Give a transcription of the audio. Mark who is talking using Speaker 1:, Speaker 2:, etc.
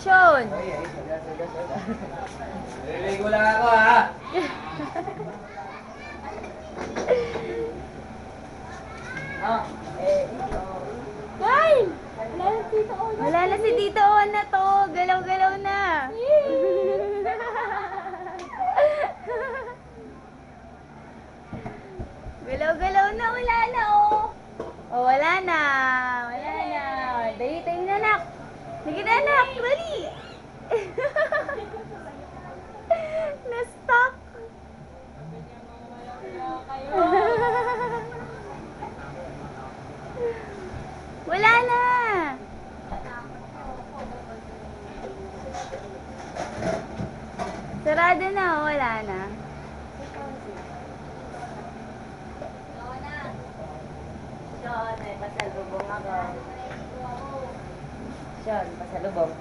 Speaker 1: Sean!
Speaker 2: Naliligo lang ako, ha?
Speaker 1: Kain! Wala na si Tito On na to. Galaw-galaw na. Galaw-galaw na. Wala na, oh. Oh, wala na. Wala na. Dali tayo na, anak. Sige na, anak. Dali. Na-stuck. Wala na. Sarado na, wala na. Sean, may pasalubong ako. Sean, pasalubong.